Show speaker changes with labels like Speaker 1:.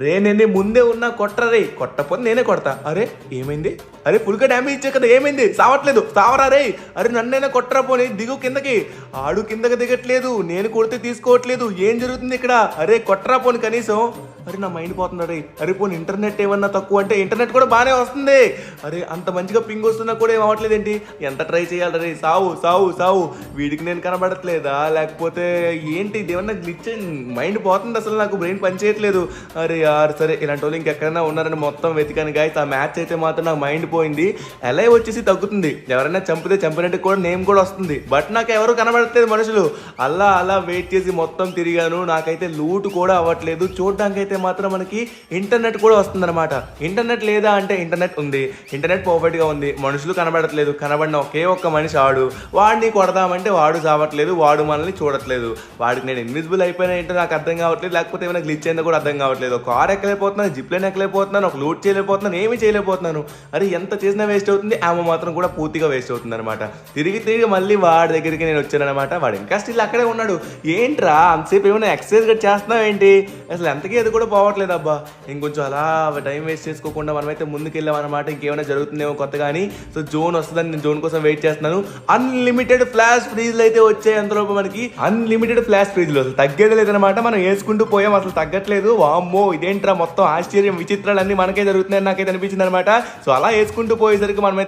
Speaker 1: రే నేను ముందే ఉన్నా కొట్టరా రే, కొట్టకపోతే నేనే కొడతా. అరే ఏమైంది? అరే ఫుల్గా డ్యామేజ్ ఇచ్చా కదా, ఏమైంది? సావట్లేదు, సావరా రే. అరే నన్నైనా కొట్టరా, పోనీ దిగు కిందకి. ఆడు కిందకి దిగట్లేదు, నేను కొడితే తీసుకోవట్లేదు, ఏం జరుగుతుంది ఇక్కడ? అరే కొట్టరా పోనీ కనీసం. అరే నా మైండ్ పోతుంది రే. అరే పోనీ ఇంటర్నెట్ ఏమన్నా తక్కువ అంటే, ఇంటర్నెట్ కూడా బాగానే వస్తుంది. అరే అంత మంచిగా పింగ్ వస్తున్నా కూడా ఏం అవ్వట్లేదు ఏంటి? ఎంత ట్రై చేయాలి రే? సావు సావు సావు. వీడికి నేను కనబడట్లేదా లేకపోతే ఏంటి? ఇది ఏమన్నా గ్లిచ్? మైండ్ పోతుంది అసలు, నాకు బ్రెయిన్ పని చేయట్లేదు. అరే యార్ సరే, ఇలాంటి వాళ్ళు ఇంకెక్కడైనా ఉన్నారని మొత్తం వెతికాను గాయస్. ఆ మ్యాచ్ అయితే మాత్రం నాకు మైండ్ పోయింది. ఎలా వచ్చేసి తగ్గుతుంది, ఎవరైనా చంపితే చంపినట్టు కూడా నేమ్ కూడా వస్తుంది, బట్ నాకు ఎవరు కనబడట్లేదు మనుషులు. అలా అలా వెయిట్ చేసి మొత్తం తిరిగాను, నాకైతే లూట్ కూడా అవ్వట్లేదు. చూడడానికి అయితే మాత్రం మనకి ఇంటర్నెట్ కూడా వస్తుందన్నమాట. ఇంటర్నెట్ లేదా అంటే ఇంటర్నెట్ ఉంది, ఇంటర్నెట్ పర్ఫెక్ట్గా ఉంది, మనుషులు కనబడట్లేదు. కనబడిన ఒకే ఒక్క మనిషి ఆడు, వాడిని కొడదామంటే వాడు చావట్లేదు, వాడు మనల్ని చూడట్లేదు. వాడికి నేను ఇన్విజిబుల్ అయిపోయినా ఏంటో నాకు అర్థం కావట్లేదు, లేకపోతే ఏమైనా గ్లిచ్ అయిందో కూడా అర్థం కావట్లేదు. ఒక కార్ ఎక్కలేకపోతున్నాను, జిప్ లైన్ ఎక్కలేకపోతున్నాను, ఒక లూట్ చేయలేకపోతున్నాను, ఏమీ చేయలేకపోతున్నాను. అరే ఎంత చేసినా వేస్ట్ అవుతుంది, ఆమె మాత్రం కూడా పూర్తిగా వేస్ట్ అవుతుంది అనమాట. తిరిగి తిరిగి మళ్ళీ వాడి దగ్గరికి నేను వచ్చానమాట. వాడు ఇంకా స్టిల్ అక్కడే ఉన్నాడు. ఏంట్రా అంతసేపు ఏమైనా ఎక్సర్సైజ్ కూడా చేస్తున్నావు ఏంటి? అసలు ఎంతకీ అది కూడా పోవట్లేదు అబ్బా. ఇంకొంచెం అలా టైం వేస్ట్ చేసుకోకుండా మనమైతే ముందుకు వెళ్ళామన్నమాట. ఇంకేమైనా జరుగుతుందేమో కొత్త కానీ. సో జోన్ వస్తుందని నేను జోన్ కోసం వెయిట్ చేస్తున్నాను. అన్లిమిటెడ్ ఫ్లాష్ ఫ్రీజ్లు అయితే వచ్చాయి. అంతలోపు మనకి అన్లిమిటెడ్ ఫ్లాష్ ఫ్రీజ్లు అసలు తగ్గేది లేదనమాట. మనం వేసుకుంటూ పోయాం, అసలు తగ్గట్లేదు. వామ్మో ఇదేంట్రా, మొత్తం ఆశ్చర్యం విచిత్రాలు అన్ని మనకే జరుగుతున్నాయని నాకైతే అనిపించింది అనమాట. సో అలా వేసుకుంటూ పోయేసరికి మనం